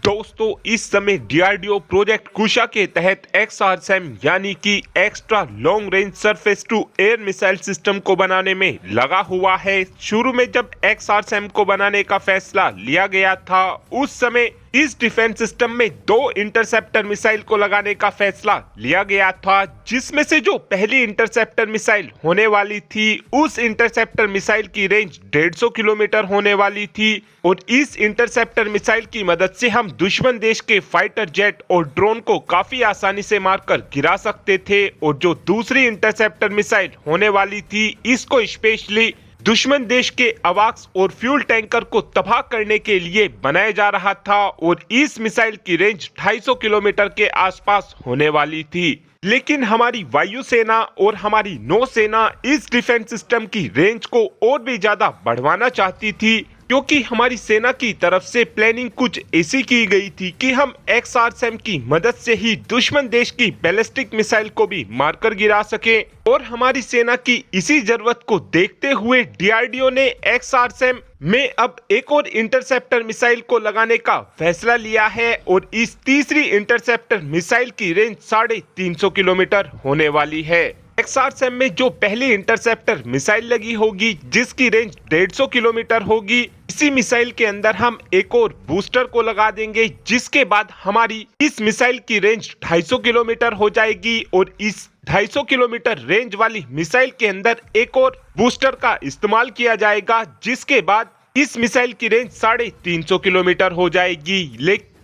दोस्तों इस समय डीआरडीओ प्रोजेक्ट कुशा के तहत XRSAM यानी कि extra long range surface to air missile system को बनाने में लगा हुआ है। शुरू में जब XRSAM को बनाने का फैसला लिया गया था उस समय इस डिफेंस सिस्टम में 2 इंटरसेप्टर मिसाइल को लगाने का फैसला लिया गया था, जिसमें से जो पहली इंटरसेप्टर मिसाइल होने वाली थी उस इंटरसेप्टर मिसाइल की रेंज 150 किलोमीटर होने वाली थी और इस इंटरसेप्टर मिसाइल की मदद से हम दुश्मन देश के फाइटर जेट और ड्रोन को काफी आसानी से मारकर गिरा सकते थे। और जो दूसरी इंटरसेप्टर मिसाइल होने वाली थी इसको स्पेशली दुश्मन देश के अवाक्स और फ्यूल टैंकर को तबाह करने के लिए बनाया जा रहा था और इस मिसाइल की रेंज 250 किलोमीटर के आसपास होने वाली थी। लेकिन हमारी वायुसेना और हमारी नौसेना इस डिफेंस सिस्टम की रेंज को और भी ज्यादा बढ़वाना चाहती थी, क्योंकि हमारी सेना की तरफ से प्लानिंग कुछ ऐसी की गई थी कि हम XRSAM की मदद से ही दुश्मन देश की बैलिस्टिक मिसाइल को भी मारकर गिरा सके। और हमारी सेना की इसी जरूरत को देखते हुए डीआरडीओ ने XRSAM में अब एक और इंटरसेप्टर मिसाइल को लगाने का फैसला लिया है और इस तीसरी इंटरसेप्टर मिसाइल की रेंज 350 किलोमीटर होने वाली है। XRSAM में जो पहली इंटरसेप्टर मिसाइल लगी होगी जिसकी रेंज 150 किलोमीटर होगी, इसी मिसाइल के अंदर हम एक और बूस्टर को लगा देंगे, जिसके बाद हमारी इस मिसाइल की रेंज 250 किलोमीटर हो जाएगी और इस 250 किलोमीटर रेंज वाली मिसाइल के अंदर एक और बूस्टर का इस्तेमाल किया जाएगा, जिसके बाद इस मिसाइल की रेंज 350 किलोमीटर हो जाएगी।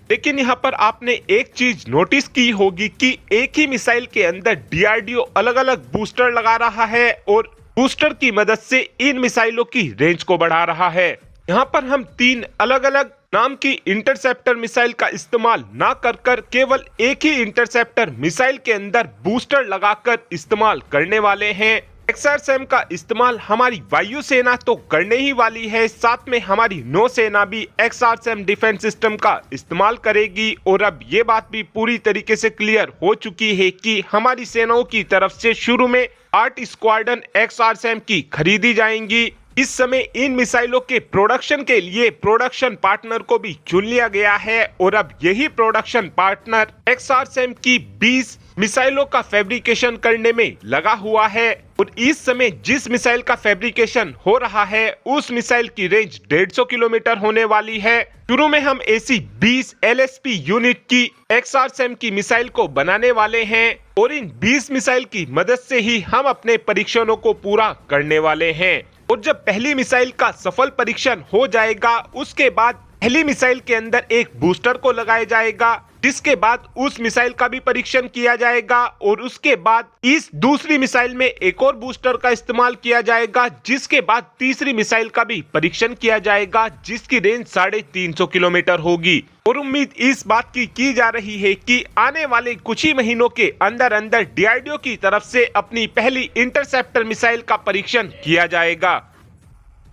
लेकिन यहाँ पर आपने एक चीज नोटिस की होगी कि एक ही मिसाइल के अंदर डीआरडीओ अलग अलग बूस्टर लगा रहा है और बूस्टर की मदद से इन मिसाइलों की रेंज को बढ़ा रहा है। यहाँ पर हम 3 अलग अलग नाम की इंटरसेप्टर मिसाइल का इस्तेमाल ना कर केवल एक ही इंटरसेप्टर मिसाइल के अंदर बूस्टर लगाकर इस्तेमाल करने वाले हैं। XRSAM का इस्तेमाल हमारी वायुसेना तो करने ही वाली है, साथ में हमारी नौसेना भी XRSAM डिफेंस सिस्टम का इस्तेमाल करेगी। और अब ये बात भी पूरी तरीके से क्लियर हो चुकी है कि हमारी सेनाओं की तरफ से शुरू में 8 स्क्वाड्रन XRSAM की खरीदी जाएंगी। इस समय इन मिसाइलों के प्रोडक्शन के लिए प्रोडक्शन पार्टनर को भी चुन लिया गया है और अब यही प्रोडक्शन पार्टनर XRSAM की 20 मिसाइलों का फैब्रिकेशन करने में लगा हुआ है। और इस समय जिस मिसाइल का फैब्रिकेशन हो रहा है उस मिसाइल की रेंज 150 किलोमीटर होने वाली है। शुरू में हम ऐसी 20 LSP यूनिट की XRSAM की मिसाइल को बनाने वाले हैं और इन 20 मिसाइल की मदद से ही हम अपने परीक्षणों को पूरा करने वाले हैं। और जब पहली मिसाइल का सफल परीक्षण हो जाएगा उसके बाद पहली मिसाइल के अंदर एक बूस्टर को लगाया जाएगा, जिसके बाद उस मिसाइल का भी परीक्षण किया जाएगा और उसके बाद इस दूसरी मिसाइल में एक और बूस्टर का इस्तेमाल किया जाएगा, जिसके बाद तीसरी मिसाइल का भी परीक्षण किया जाएगा जिसकी रेंज 350 किलोमीटर होगी। और उम्मीद इस बात की जा रही है कि आने वाले कुछ ही महीनों के अंदर अंदर डीआरडीओ की तरफ से अपनी पहली इंटरसेप्टर मिसाइल का परीक्षण किया जाएगा।